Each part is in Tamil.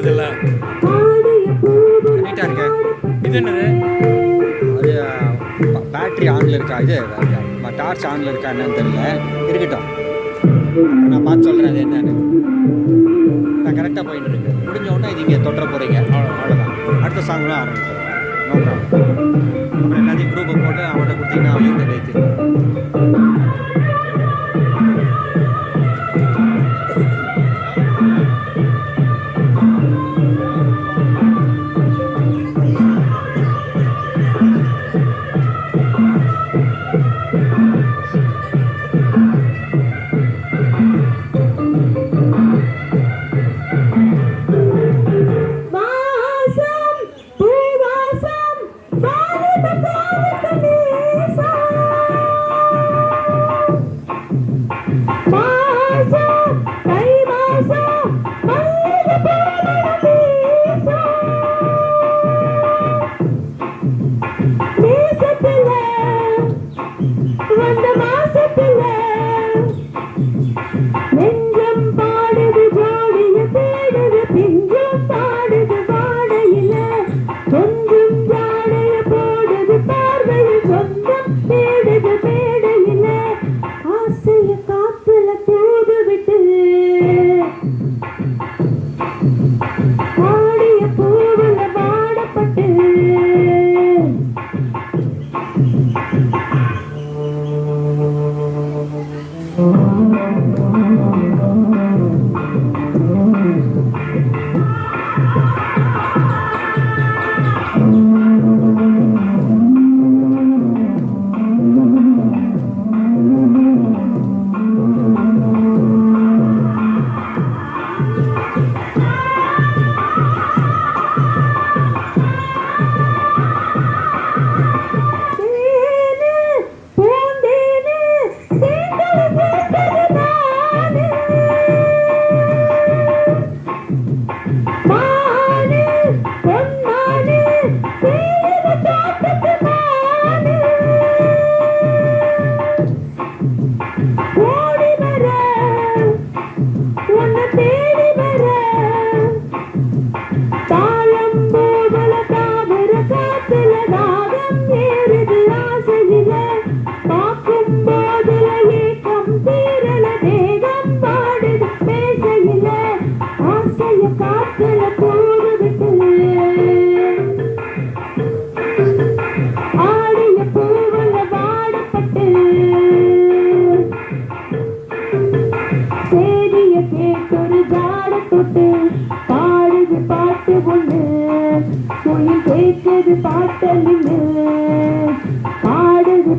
இருக்குதுல்ல நீட்டாக இருக்கு. இது என்னது? அது பேட்ரி ஆனில் இருக்கா, இது டார்ச் ஆனில் இருக்கா என்னன்னு தெரியல. இருக்கட்டும், நான் பார்த்து சொல்கிறேன் அது என்னன்னு. நான் கரெக்டாக போயிட்டு இருக்கு. முடிஞ்ச உடனே இது இங்கே தொட்டுற போகிறீங்க, அவ்வளோதான். அடுத்த சாங்லாம் ஆரம்பிக்கிறேன். No problem. அப்புறம் எல்லாத்தையும் குரூப்பை போட்டு அவன்கிட்ட கொடுத்தீங்கன்னா அவன் யூனிட் வைத்து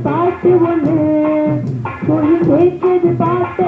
பாட்டு ஒன்று கேட்குது பாட்டு